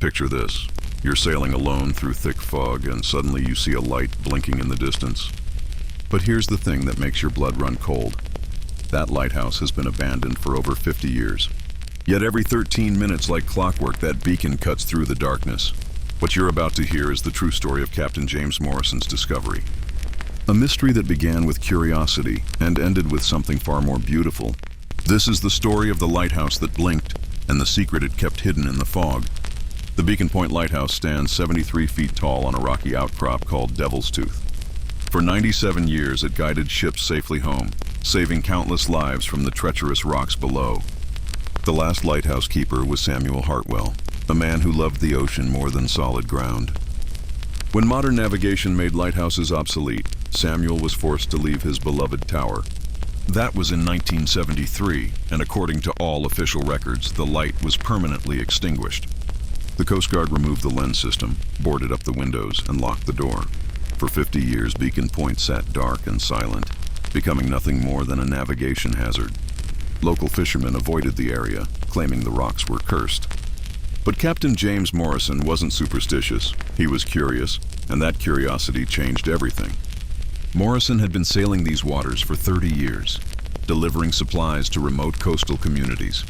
Picture this. You're sailing alone through thick fog and suddenly you see a light blinking in the distance. But here's the thing that makes your blood run cold. That lighthouse has been abandoned for over 50 years. Yet every 13 minutes, like clockwork, that beacon cuts through the darkness. What you're about to hear is the true story of Captain James Morrison's discovery. A mystery that began with curiosity and ended with something far more beautiful. This is the story of the lighthouse that blinked and the secret it kept hidden in the fog. The Beacon Point Lighthouse stands 73 feet tall on a rocky outcrop called Devil's Tooth. For 97 years, it guided ships safely home, saving countless lives from the treacherous rocks below. The last lighthouse keeper was Samuel Hartwell, a man who loved the ocean more than solid ground. When modern navigation made lighthouses obsolete, Samuel was forced to leave his beloved tower. That was in 1973, and according to all official records, the light was permanently extinguished. The Coast Guard removed the lens system, boarded up the windows, and locked the door. For 50 years, Beacon Point sat dark and silent, becoming nothing more than a navigation hazard. Local fishermen avoided the area, claiming the rocks were cursed. But Captain James Morrison wasn't superstitious. He was curious, and that curiosity changed everything. Morrison had been sailing these waters for 30 years, delivering supplies to remote coastal communities.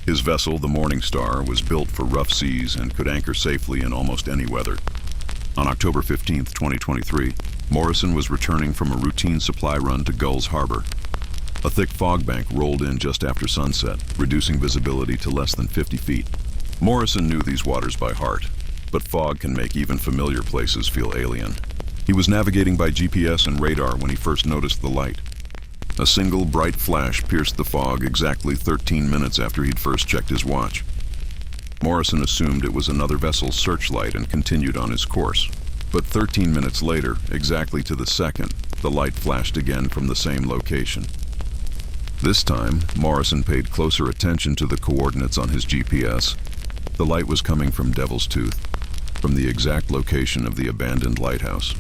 His vessel, the Morning Star, was built for rough seas and could anchor safely in almost any weather. On October 15, 2023, Morrison was returning from a routine supply run to Gulls Harbor. A thick fog bank rolled in just after sunset, reducing visibility to less than 50 feet. Morrison knew these waters by heart, but fog can make even familiar places feel alien. He was navigating by GPS and radar when he first noticed the light. A single bright flash pierced the fog exactly 13 minutes after he'd first checked his watch. Morrison assumed it was another vessel's searchlight and continued on his course. But 13 minutes later, exactly to the second, the light flashed again from the same location. This time, Morrison paid closer attention to the coordinates on his GPS. The light was coming from Devil's Tooth, from the exact location of the abandoned lighthouse.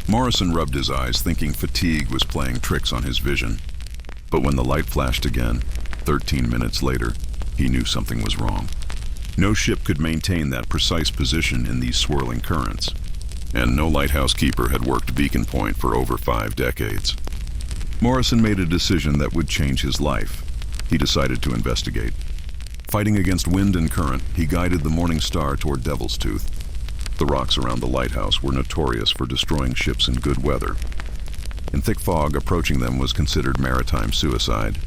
Morrison rubbed his eyes, thinking fatigue was playing tricks on his vision. But when the light flashed again, 13 minutes later, he knew something was wrong. No ship could maintain that precise position in these swirling currents, and no lighthouse keeper had worked Beacon Point for over 5 decades. Morrison made a decision that would change his life. He decided to investigate. Fighting against wind and current, he guided the Morning Star toward Devil's Tooth. The rocks around the lighthouse were notorious for destroying ships in good weather. In thick fog, approaching them was considered maritime suicide.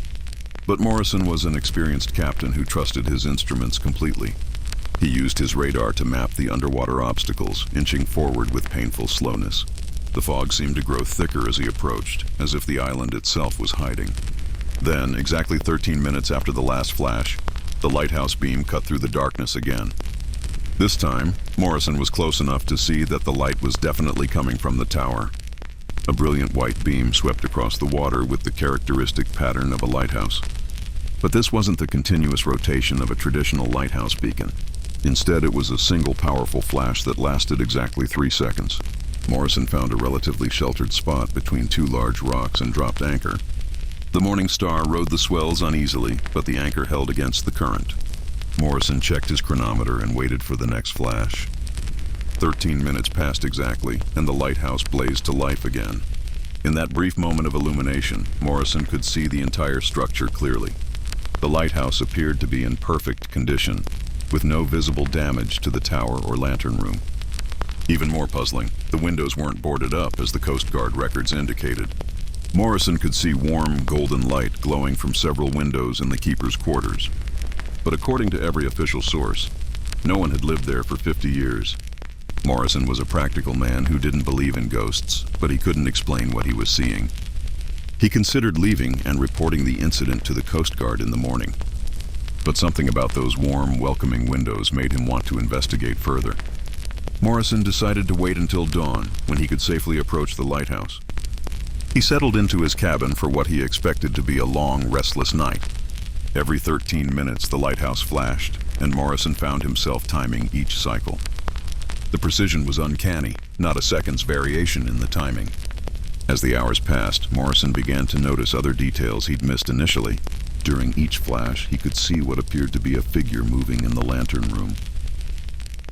But Morrison was an experienced captain who trusted his instruments completely. He used his radar to map the underwater obstacles, inching forward with painful slowness. The fog seemed to grow thicker as he approached, as if the island itself was hiding. Then, exactly 13 minutes after the last flash, the lighthouse beam cut through the darkness again. This time, Morrison was close enough to see that the light was definitely coming from the tower. A brilliant white beam swept across the water with the characteristic pattern of a lighthouse. But this wasn't the continuous rotation of a traditional lighthouse beacon. Instead, it was a single powerful flash that lasted exactly 3 seconds. Morrison found a relatively sheltered spot between 2 large rocks and dropped anchor. The Morning Star rode the swells uneasily, but the anchor held against the current. Morrison checked his chronometer and waited for the next flash. 13 minutes passed exactly, and the lighthouse blazed to life again. In that brief moment of illumination, Morrison could see the entire structure clearly. The lighthouse appeared to be in perfect condition, with no visible damage to the tower or lantern room. Even more puzzling, the windows weren't boarded up as the Coast Guard records indicated. Morrison could see warm, golden light glowing from several windows in the keeper's quarters. But according to every official source, no one had lived there for 50 years. Morrison was a practical man who didn't believe in ghosts, but he couldn't explain what he was seeing. He considered leaving and reporting the incident to the Coast Guard in the morning. But something about those warm, welcoming windows made him want to investigate further. Morrison decided to wait until dawn, when he could safely approach the lighthouse. He settled into his cabin for what he expected to be a long, restless night. Every 13 minutes, the lighthouse flashed, and Morrison found himself timing each cycle. The precision was uncanny, not a second's variation in the timing. As the hours passed, Morrison began to notice other details he'd missed initially. During each flash, he could see what appeared to be a figure moving in the lantern room.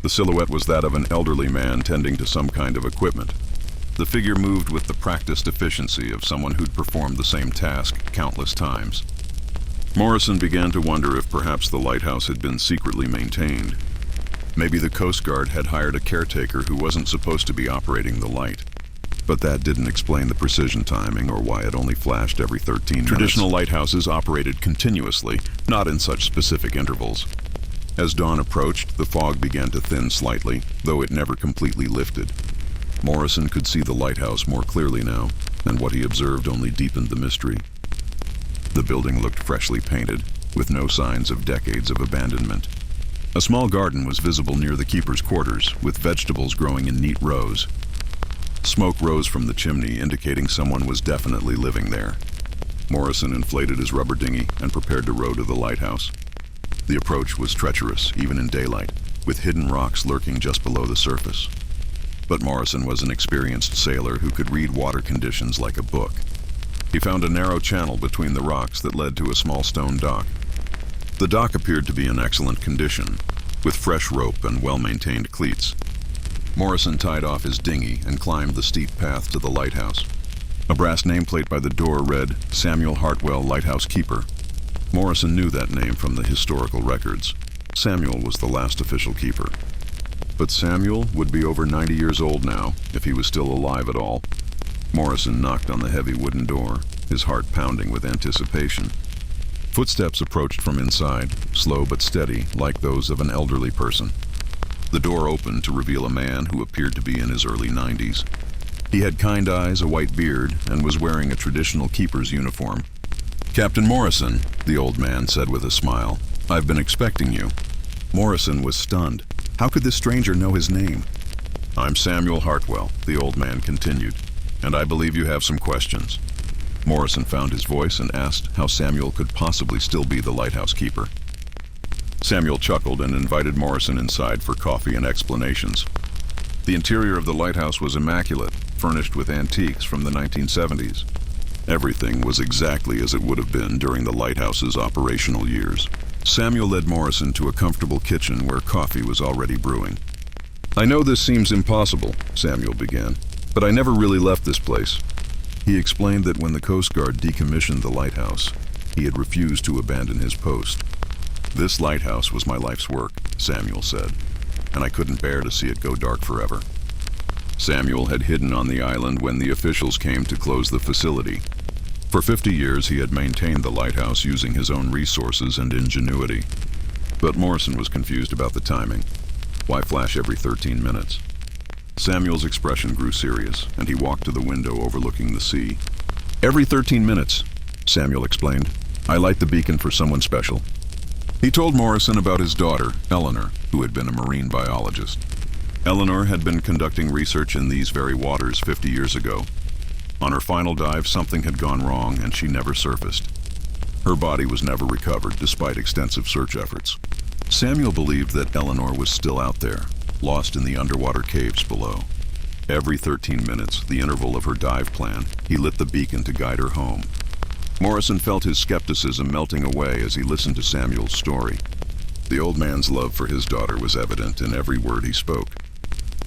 The silhouette was that of an elderly man tending to some kind of equipment. The figure moved with the practiced efficiency of someone who'd performed the same task countless times. Morrison began to wonder if perhaps the lighthouse had been secretly maintained. Maybe the Coast Guard had hired a caretaker who wasn't supposed to be operating the light. But that didn't explain the precision timing or why it only flashed every 13 minutes. Traditional lighthouses operated continuously, not in such specific intervals. As dawn approached, the fog began to thin slightly, though it never completely lifted. Morrison could see the lighthouse more clearly now, and what he observed only deepened the mystery. The building looked freshly painted, with no signs of decades of abandonment. A small garden was visible near the keeper's quarters, with vegetables growing in neat rows. Smoke rose from the chimney, indicating someone was definitely living there. Morrison inflated his rubber dinghy and prepared to row to the lighthouse. The approach was treacherous, even in daylight, with hidden rocks lurking just below the surface. But Morrison was an experienced sailor who could read water conditions like a book. He found a narrow channel between the rocks that led to a small stone dock. The dock appeared to be in excellent condition, with fresh rope and well-maintained cleats. Morrison tied off his dinghy and climbed the steep path to the lighthouse. A brass nameplate by the door read, "Samuel Hartwell, Lighthouse Keeper." Morrison knew that name from the historical records. Samuel was the last official keeper. But Samuel would be over 90 years old now, if he was still alive at all. Morrison knocked on the heavy wooden door, his heart pounding with anticipation. Footsteps approached from inside, slow but steady, like those of an elderly person. The door opened to reveal a man who appeared to be in his early 90s. He had kind eyes, a white beard, and was wearing a traditional keeper's uniform. "Captain Morrison," the old man said with a smile. "I've been expecting you." Morrison was stunned. How could this stranger know his name? "I'm Samuel Hartwell," the old man continued, "and I believe you have some questions." Morrison found his voice and asked how Samuel could possibly still be the lighthouse keeper. Samuel chuckled and invited Morrison inside for coffee and explanations. The interior of the lighthouse was immaculate, furnished with antiques from the 1970s. Everything was exactly as it would have been during the lighthouse's operational years. Samuel led Morrison to a comfortable kitchen where coffee was already brewing. "I know this seems impossible," Samuel began, "but I never really left this place." He explained that when the Coast Guard decommissioned the lighthouse, he had refused to abandon his post. "This lighthouse was my life's work," Samuel said, "and I couldn't bear to see it go dark forever." Samuel had hidden on the island when the officials came to close the facility. For 50 years he had maintained the lighthouse using his own resources and ingenuity. But Morrison was confused about the timing. Why flash every 13 minutes? Samuel's expression grew serious, and he walked to the window overlooking the sea. "Every 13 minutes, Samuel explained. "I light the beacon for someone special." He told Morrison about his daughter, Eleanor, who had been a marine biologist. Eleanor had been conducting research in these very waters 50 years ago. On her final dive, something had gone wrong, and she never surfaced. Her body was never recovered, despite extensive search efforts. Samuel believed that Eleanor was still out there, lost in the underwater caves below. Every 13 minutes, the interval of her dive plan, he lit the beacon to guide her home. Morrison felt his skepticism melting away as he listened to Samuel's story. The old man's love for his daughter was evident in every word he spoke.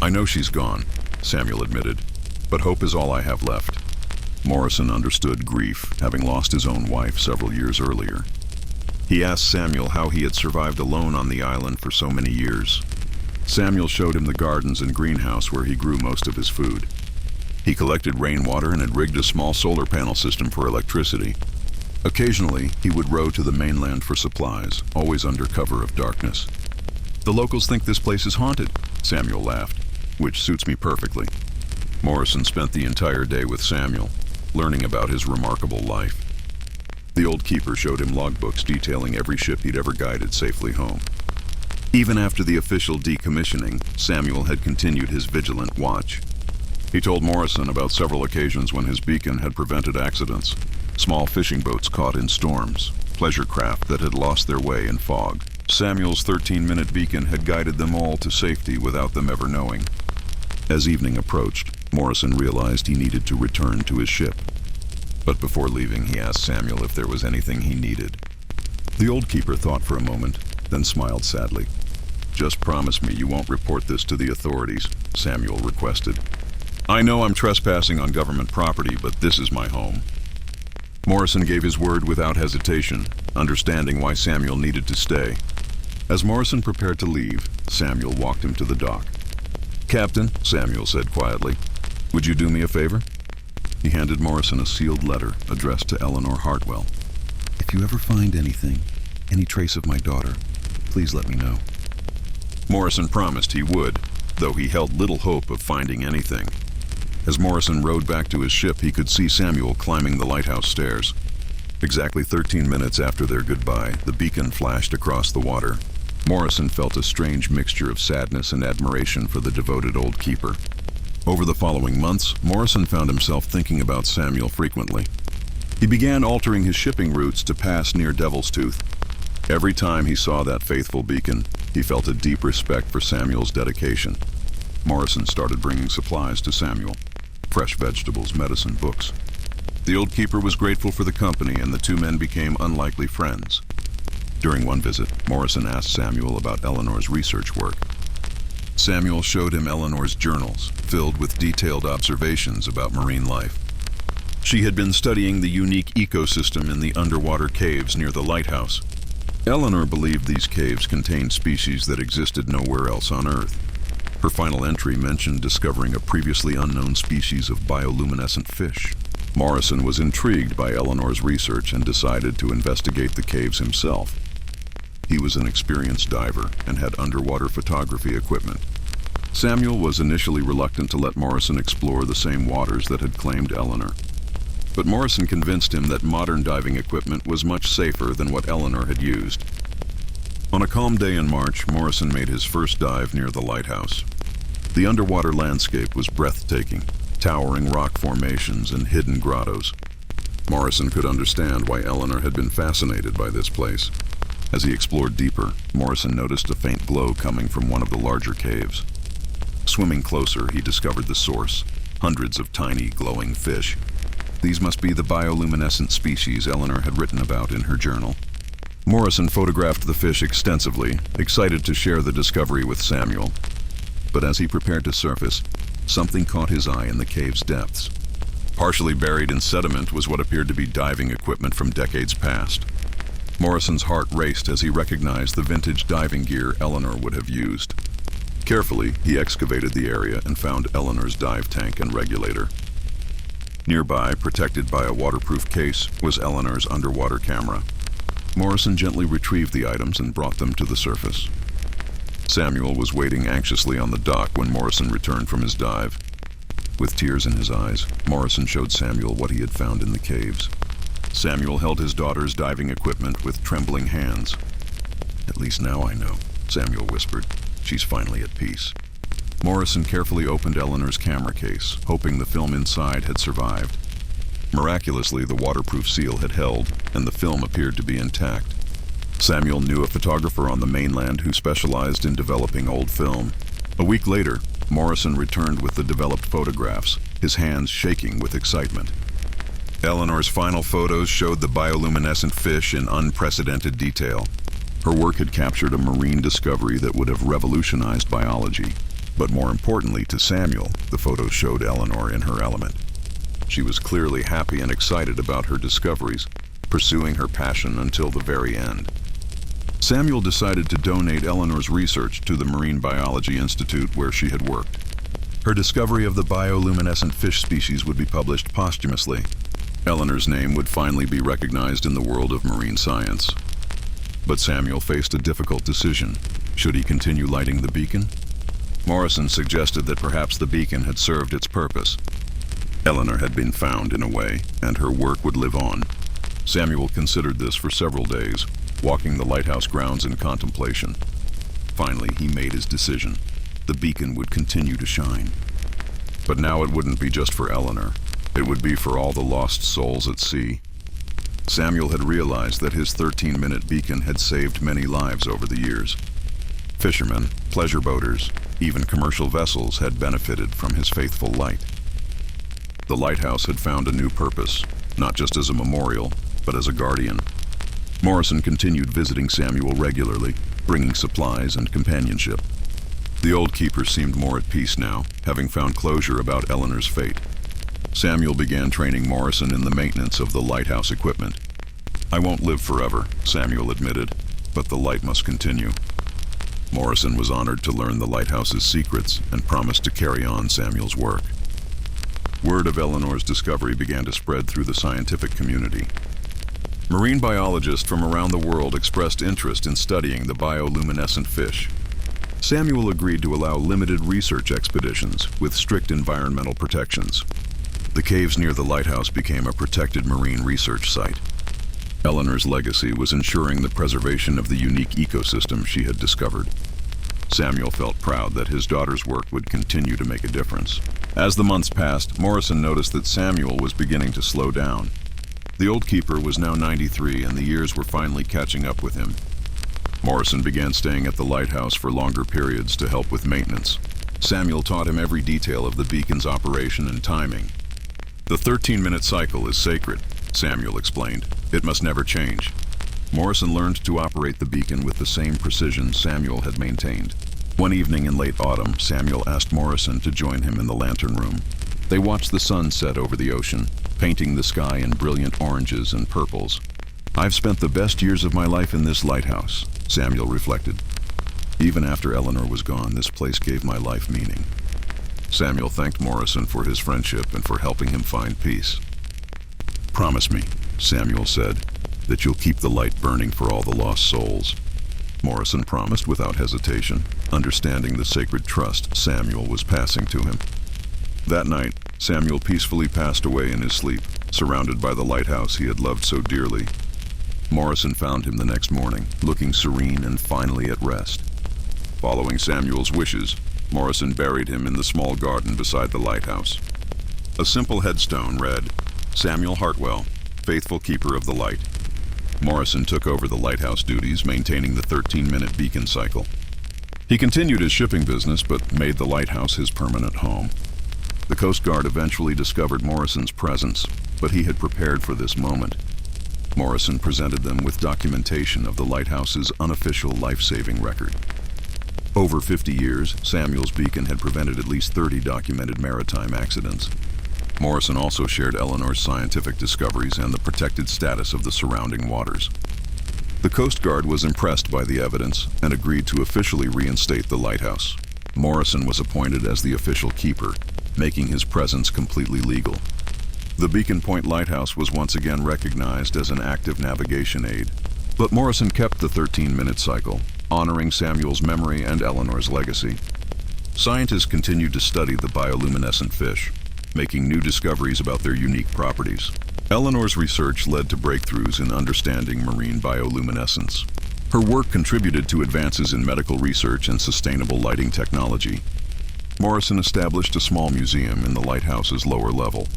"I know she's gone," Samuel admitted, "but hope is all I have left." Morrison understood grief, having lost his own wife several years earlier. He asked Samuel how he had survived alone on the island for so many years. Samuel showed him the gardens and greenhouse where he grew most of his food. He collected rainwater and had rigged a small solar panel system for electricity. Occasionally, he would row to the mainland for supplies, always under cover of darkness. "The locals think this place is haunted," Samuel laughed, "which suits me perfectly." Morrison spent the entire day with Samuel, learning about his remarkable life. The old keeper showed him logbooks detailing every ship he'd ever guided safely home. Even after the official decommissioning, Samuel had continued his vigilant watch. He told Morrison about several occasions when his beacon had prevented accidents, small fishing boats caught in storms, pleasure craft that had lost their way in fog. Samuel's 13-minute beacon had guided them all to safety without them ever knowing. As evening approached, Morrison realized he needed to return to his ship. But before leaving, he asked Samuel if there was anything he needed. The old keeper thought for a moment, then smiled sadly. Just promise me you won't report this to the authorities, Samuel requested. I know I'm trespassing on government property, but this is my home. Morrison gave his word without hesitation, understanding why Samuel needed to stay. As Morrison prepared to leave, Samuel walked him to the dock. Captain, Samuel said quietly, would you do me a favor? He handed Morrison a sealed letter addressed to Eleanor Hartwell. If you ever find anything, any trace of my daughter, please let me know. Morrison promised he would, though he held little hope of finding anything. As Morrison rowed back to his ship, he could see Samuel climbing the lighthouse stairs. Exactly 13 minutes after their goodbye, the beacon flashed across the water. Morrison felt a strange mixture of sadness and admiration for the devoted old keeper. Over the following months, Morrison found himself thinking about Samuel frequently. He began altering his shipping routes to pass near Devil's Tooth. Every time he saw that faithful beacon, he felt a deep respect for Samuel's dedication. Morrison started bringing supplies to Samuel: fresh vegetables, medicine, books. The old keeper was grateful for the company, and the two men became unlikely friends. During one visit, Morrison asked Samuel about Eleanor's research work. Samuel showed him Eleanor's journals, filled with detailed observations about marine life. She had been studying the unique ecosystem in the underwater caves near the lighthouse. Eleanor believed these caves contained species that existed nowhere else on Earth. Her final entry mentioned discovering a previously unknown species of bioluminescent fish. Morrison was intrigued by Eleanor's research and decided to investigate the caves himself. He was an experienced diver and had underwater photography equipment. Samuel was initially reluctant to let Morrison explore the same waters that had claimed Eleanor. But Morrison convinced him that modern diving equipment was much safer than what Eleanor had used. On a calm day in March, Morrison made his first dive near the lighthouse. The underwater landscape was breathtaking, towering rock formations and hidden grottos. Morrison could understand why Eleanor had been fascinated by this place. As he explored deeper, Morrison noticed a faint glow coming from one of the larger caves. Swimming closer, he discovered the source: hundreds of tiny, glowing fish. These must be the bioluminescent species Eleanor had written about in her journal. Morrison photographed the fish extensively, excited to share the discovery with Samuel. But as he prepared to surface, something caught his eye in the cave's depths. Partially buried in sediment was what appeared to be diving equipment from decades past. Morrison's heart raced as he recognized the vintage diving gear Eleanor would have used. Carefully, he excavated the area and found Eleanor's dive tank and regulator. Nearby, protected by a waterproof case, was Eleanor's underwater camera. Morrison gently retrieved the items and brought them to the surface. Samuel was waiting anxiously on the dock when Morrison returned from his dive. With tears in his eyes, Morrison showed Samuel what he had found in the caves. Samuel held his daughter's diving equipment with trembling hands. "At least now I know," Samuel whispered. "She's finally at peace." Morrison carefully opened Eleanor's camera case, hoping the film inside had survived. Miraculously, the waterproof seal had held, and the film appeared to be intact. Samuel knew a photographer on the mainland who specialized in developing old film. A week later, Morrison returned with the developed photographs, his hands shaking with excitement. Eleanor's final photos showed the bioluminescent fish in unprecedented detail. Her work had captured a marine discovery that would have revolutionized biology. But more importantly to Samuel, the photos showed Eleanor in her element. She was clearly happy and excited about her discoveries, pursuing her passion until the very end. Samuel decided to donate Eleanor's research to the Marine Biology Institute where she had worked. Her discovery of the bioluminescent fish species would be published posthumously. Eleanor's name would finally be recognized in the world of marine science. But Samuel faced a difficult decision. Should he continue lighting the beacon? Morrison suggested that perhaps the beacon had served its purpose. Eleanor had been found in a way, and her work would live on. Samuel considered this for several days, walking the lighthouse grounds in contemplation. Finally, he made his decision. The beacon would continue to shine. But now it wouldn't be just for Eleanor. It would be for all the lost souls at sea. Samuel had realized that his 13-minute beacon had saved many lives over the years. Fishermen, pleasure boaters, even commercial vessels had benefited from his faithful light. The lighthouse had found a new purpose, not just as a memorial, but as a guardian. Morrison continued visiting Samuel regularly, bringing supplies and companionship. The old keeper seemed more at peace now, having found closure about Eleanor's fate. Samuel began training Morrison in the maintenance of the lighthouse equipment. "I won't live forever," Samuel admitted, "but the light must continue." Morrison was honored to learn the lighthouse's secrets and promised to carry on Samuel's work. Word of Eleanor's discovery began to spread through the scientific community. Marine biologists from around the world expressed interest in studying the bioluminescent fish. Samuel agreed to allow limited research expeditions with strict environmental protections. The caves near the lighthouse became a protected marine research site. Eleanor's legacy was ensuring the preservation of the unique ecosystem she had discovered. Samuel felt proud that his daughter's work would continue to make a difference. As the months passed, Morrison noticed that Samuel was beginning to slow down. The old keeper was now 93, and the years were finally catching up with him. Morrison began staying at the lighthouse for longer periods to help with maintenance. Samuel taught him every detail of the beacon's operation and timing. "The 13-minute cycle is sacred," Samuel explained. "It must never change." Morrison learned to operate the beacon with the same precision Samuel had maintained. One evening in late autumn, Samuel asked Morrison to join him in the lantern room. They watched the sun set over the ocean, painting the sky in brilliant oranges and purples. "I've spent the best years of my life in this lighthouse," Samuel reflected. "Even after Eleanor was gone, this place gave my life meaning." Samuel thanked Morrison for his friendship and for helping him find peace. "Promise me," Samuel said, "that you'll keep the light burning for all the lost souls." Morrison promised without hesitation, understanding the sacred trust Samuel was passing to him. That night, Samuel peacefully passed away in his sleep, surrounded by the lighthouse he had loved so dearly. Morrison found him the next morning, looking serene and finally at rest. Following Samuel's wishes, Morrison buried him in the small garden beside the lighthouse. A simple headstone read, "Samuel Hartwell, faithful keeper of the light." Morrison took over the lighthouse duties, maintaining the 13-minute beacon cycle. He continued his shipping business, but made the lighthouse his permanent home. The Coast Guard eventually discovered Morrison's presence, but he had prepared for this moment. Morrison presented them with documentation of the lighthouse's unofficial life-saving record. Over 50 years, Samuel's beacon had prevented at least 30 documented maritime accidents. Morrison also shared Eleanor's scientific discoveries and the protected status of the surrounding waters. The Coast Guard was impressed by the evidence and agreed to officially reinstate the lighthouse. Morrison was appointed as the official keeper, making his presence completely legal. The Beacon Point Lighthouse was once again recognized as an active navigation aid, but Morrison kept the 13-minute cycle, honoring Samuel's memory and Eleanor's legacy. Scientists continued to study the bioluminescent fish, making new discoveries about their unique properties. Eleanor's research led to breakthroughs in understanding marine bioluminescence. Her work contributed to advances in medical research and sustainable lighting technology. Morrison established a small museum in the lighthouse's lower level.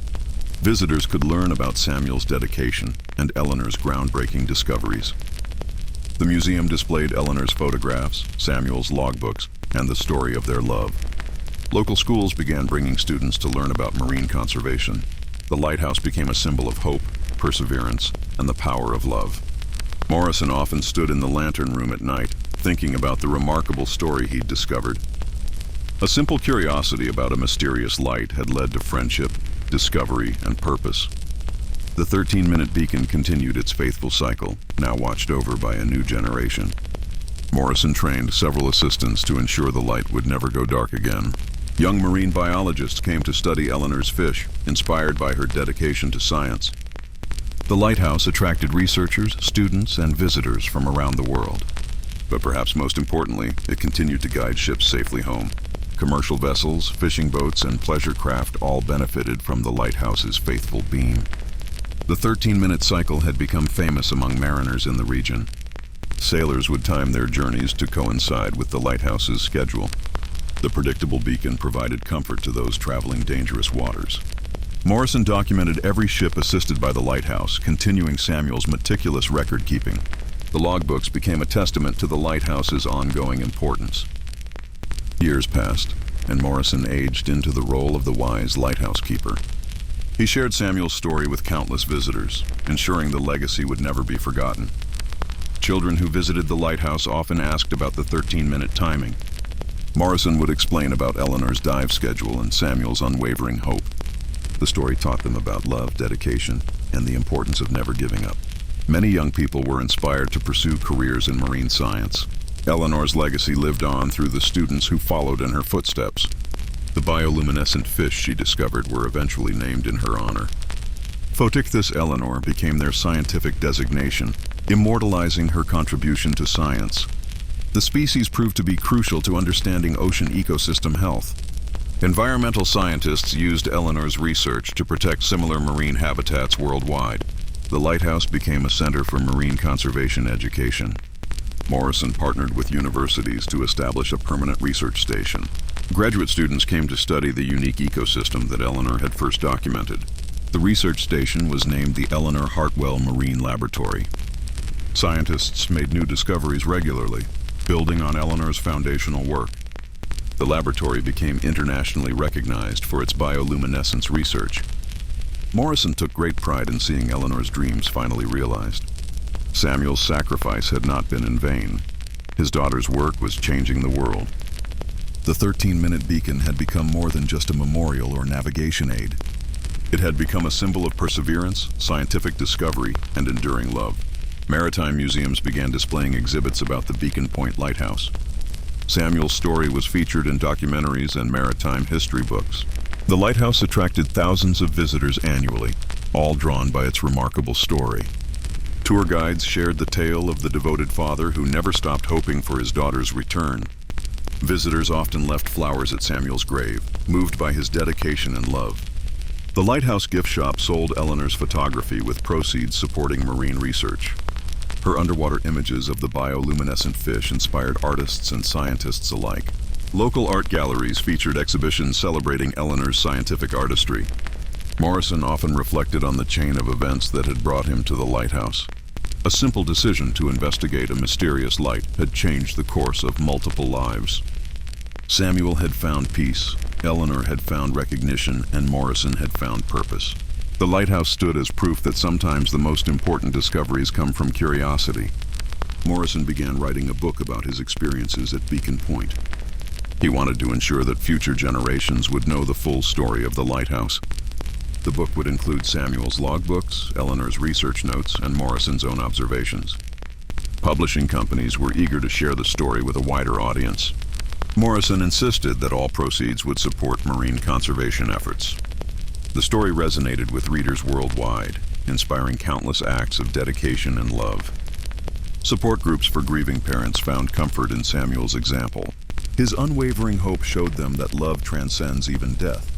Visitors could learn about Samuel's dedication and Eleanor's groundbreaking discoveries. The museum displayed Eleanor's photographs, Samuel's logbooks, and the story of their love. Local schools began bringing students to learn about marine conservation. The lighthouse became a symbol of hope, perseverance, and the power of love. Morrison often stood in the lantern room at night, thinking about the remarkable story he'd discovered. A simple curiosity about a mysterious light had led to friendship, discovery, and purpose. The 13-minute beacon continued its faithful cycle, now watched over by a new generation. Morrison trained several assistants to ensure the light would never go dark again. Young marine biologists came to study Eleanor's fish, inspired by her dedication to science. The lighthouse attracted researchers, students, and visitors from around the world. But perhaps most importantly, it continued to guide ships safely home. Commercial vessels, fishing boats, and pleasure craft all benefited from the lighthouse's faithful beam. The 13-minute cycle had become famous among mariners in the region. Sailors would time their journeys to coincide with the lighthouse's schedule. The predictable beacon provided comfort to those traveling dangerous waters. Morrison documented every ship assisted by the lighthouse, continuing Samuel's meticulous record-keeping. The logbooks became a testament to the lighthouse's ongoing importance. Years passed, and Morrison aged into the role of the wise lighthouse keeper. He shared Samuel's story with countless visitors, ensuring the legacy would never be forgotten. Children who visited the lighthouse often asked about the 13-minute timing. Morrison would explain about Eleanor's dive schedule and Samuel's unwavering hope. The story taught them about love, dedication, and the importance of never giving up. Many young people were inspired to pursue careers in marine science. Eleanor's legacy lived on through the students who followed in her footsteps. The bioluminescent fish she discovered were eventually named in her honor. Photichthys Eleanor became their scientific designation, immortalizing her contribution to science. The species proved to be crucial to understanding ocean ecosystem health. Environmental scientists used Eleanor's research to protect similar marine habitats worldwide. The lighthouse became a center for marine conservation education. Morrison partnered with universities to establish a permanent research station. Graduate students came to study the unique ecosystem that Eleanor had first documented. The research station was named the Eleanor Hartwell Marine Laboratory. Scientists made new discoveries regularly, building on Eleanor's foundational work. The laboratory became internationally recognized for its bioluminescence research. Morrison took great pride in seeing Eleanor's dreams finally realized. Samuel's sacrifice had not been in vain. His daughter's work was changing the world. The 13-minute beacon had become more than just a memorial or navigation aid. It had become a symbol of perseverance, scientific discovery, and enduring love. Maritime museums began displaying exhibits about the Beacon Point Lighthouse. Samuel's story was featured in documentaries and maritime history books. The lighthouse attracted thousands of visitors annually, all drawn by its remarkable story. Tour guides shared the tale of the devoted father who never stopped hoping for his daughter's return. Visitors often left flowers at Samuel's grave, moved by his dedication and love. The Lighthouse gift shop sold Eleanor's photography with proceeds supporting marine research. Her underwater images of the bioluminescent fish inspired artists and scientists alike. Local art galleries featured exhibitions celebrating Eleanor's scientific artistry. Morrison often reflected on the chain of events that had brought him to the lighthouse. A simple decision to investigate a mysterious light had changed the course of multiple lives. Samuel had found peace, Eleanor had found recognition, and Morrison had found purpose. The lighthouse stood as proof that sometimes the most important discoveries come from curiosity. Morrison began writing a book about his experiences at Beacon Point. He wanted to ensure that future generations would know the full story of the lighthouse. The book would include Samuel's logbooks, Eleanor's research notes, and Morrison's own observations. Publishing companies were eager to share the story with a wider audience. Morrison insisted that all proceeds would support marine conservation efforts. The story resonated with readers worldwide, inspiring countless acts of dedication and love. Support groups for grieving parents found comfort in Samuel's example. His unwavering hope showed them that love transcends even death.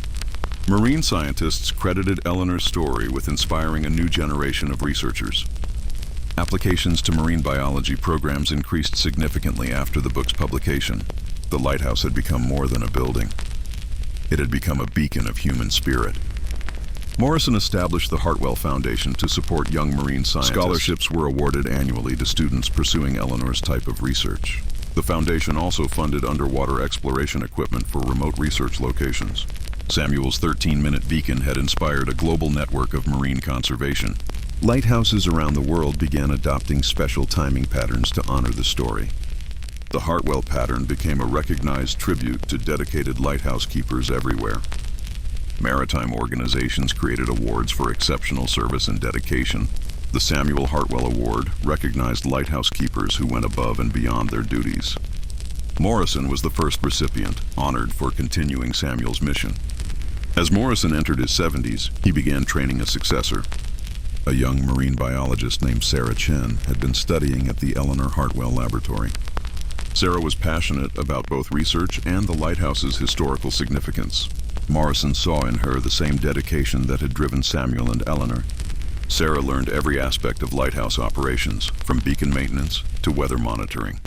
Marine scientists credited Eleanor's story with inspiring a new generation of researchers. Applications to marine biology programs increased significantly after the book's publication. The lighthouse had become more than a building. It had become a beacon of human spirit. Morrison established the Hartwell Foundation to support young marine scientists. Scholarships were awarded annually to students pursuing Eleanor's type of research. The foundation also funded underwater exploration equipment for remote research locations. Samuel's 13-minute beacon had inspired a global network of marine conservation. Lighthouses around the world began adopting special timing patterns to honor the story. The Hartwell pattern became a recognized tribute to dedicated lighthouse keepers everywhere. Maritime organizations created awards for exceptional service and dedication. The Samuel Hartwell Award recognized lighthouse keepers who went above and beyond their duties. Morrison was the first recipient, honored for continuing Samuel's mission. As Morrison entered his 70s, he began training a successor. A young marine biologist named Sarah Chen had been studying at the Eleanor Hartwell Laboratory. Sarah was passionate about both research and the lighthouse's historical significance. Morrison saw in her the same dedication that had driven Samuel and Eleanor. Sarah learned every aspect of lighthouse operations, from beacon maintenance to weather monitoring.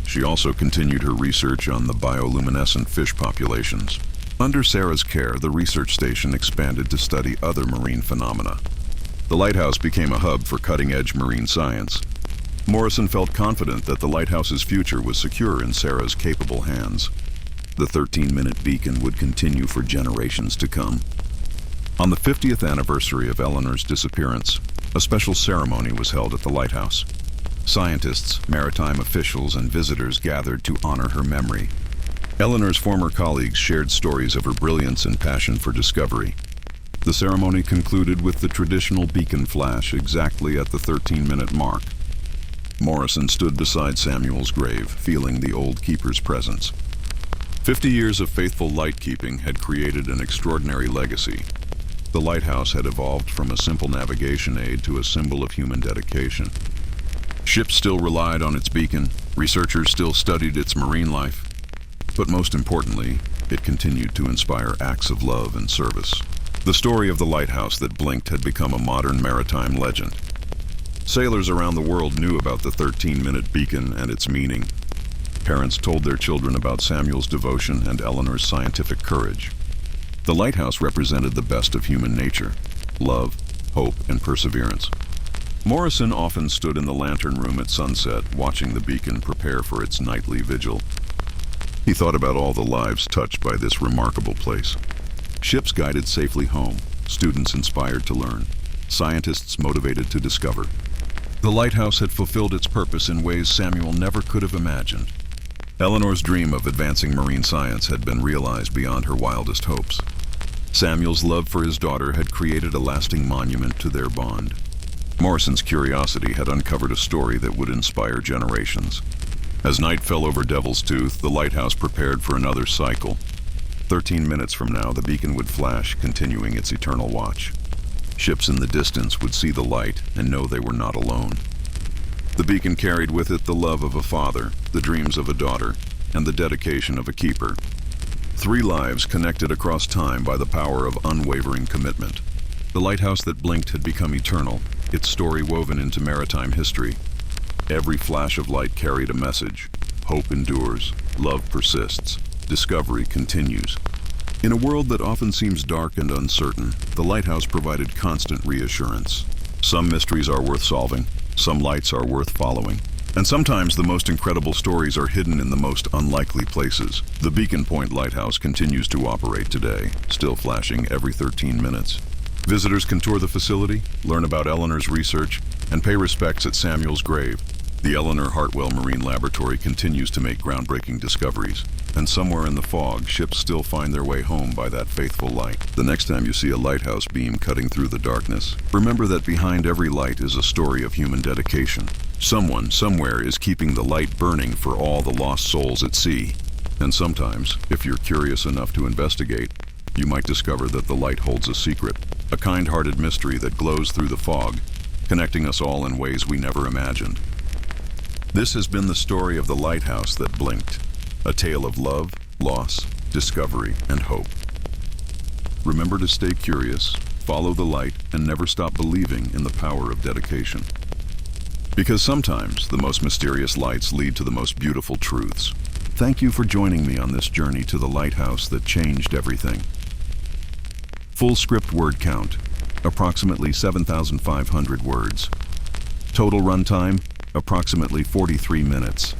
She also continued her research on the bioluminescent fish populations. Under Sarah's care, the research station expanded to study other marine phenomena. The lighthouse became a hub for cutting-edge marine science. Morrison felt confident that the lighthouse's future was secure in Sarah's capable hands. The 13-minute beacon would continue for generations to come. On the 50th anniversary of Eleanor's disappearance, a special ceremony was held at the lighthouse. Scientists, maritime officials, and visitors gathered to honor her memory. Eleanor's former colleagues shared stories of her brilliance and passion for discovery. The ceremony concluded with the traditional beacon flash exactly at the 13-minute mark. Morrison stood beside Samuel's grave, feeling the old keeper's presence. 50 years of faithful light-keeping had created an extraordinary legacy. The lighthouse had evolved from a simple navigation aid to a symbol of human dedication. Ships still relied on its beacon, researchers still studied its marine life, but most importantly, it continued to inspire acts of love and service. The story of the lighthouse that blinked had become a modern maritime legend. Sailors around the world knew about the 13-minute beacon and its meaning. Parents told their children about Samuel's devotion and Eleanor's scientific courage. The lighthouse represented the best of human nature: love, hope, and perseverance. Morrison often stood in the lantern room at sunset, watching the beacon prepare for its nightly vigil. He thought about all the lives touched by this remarkable place. Ships guided safely home, students inspired to learn, scientists motivated to discover. The lighthouse had fulfilled its purpose in ways Samuel never could have imagined. Eleanor's dream of advancing marine science had been realized beyond her wildest hopes. Samuel's love for his daughter had created a lasting monument to their bond. Morrison's curiosity had uncovered a story that would inspire generations. As night fell over Devil's Tooth, the lighthouse prepared for another cycle. 13 minutes from now, the beacon would flash, continuing its eternal watch. Ships in the distance would see the light and know they were not alone. The beacon carried with it the love of a father, the dreams of a daughter, and the dedication of a keeper. 3 lives connected across time by the power of unwavering commitment. The lighthouse that blinked had become eternal, its story woven into maritime history. Every flash of light carried a message. Hope endures, love persists, discovery continues. In a world that often seems dark and uncertain, the lighthouse provided constant reassurance. Some mysteries are worth solving, some lights are worth following, and sometimes the most incredible stories are hidden in the most unlikely places. The Beacon Point Lighthouse continues to operate today, still flashing every 13 minutes. Visitors can tour the facility, learn about Eleanor's research, and pay respects at Samuel's grave. The Eleanor Hartwell Marine Laboratory continues to make groundbreaking discoveries, and somewhere in the fog, ships still find their way home by that faithful light. The next time you see a lighthouse beam cutting through the darkness, remember that behind every light is a story of human dedication. Someone, somewhere, is keeping the light burning for all the lost souls at sea. And sometimes, if you're curious enough to investigate, you might discover that the light holds a secret, a kind-hearted mystery that glows through the fog, connecting us all in ways we never imagined. This has been the story of the lighthouse that blinked, a tale of love, loss, discovery, and hope. Remember to stay curious, follow the light, and never stop believing in the power of dedication. Because sometimes the most mysterious lights lead to the most beautiful truths. Thank you for joining me on this journey to the lighthouse that changed everything. Full script word count, approximately 7,500 words. Total runtime, approximately 43 minutes.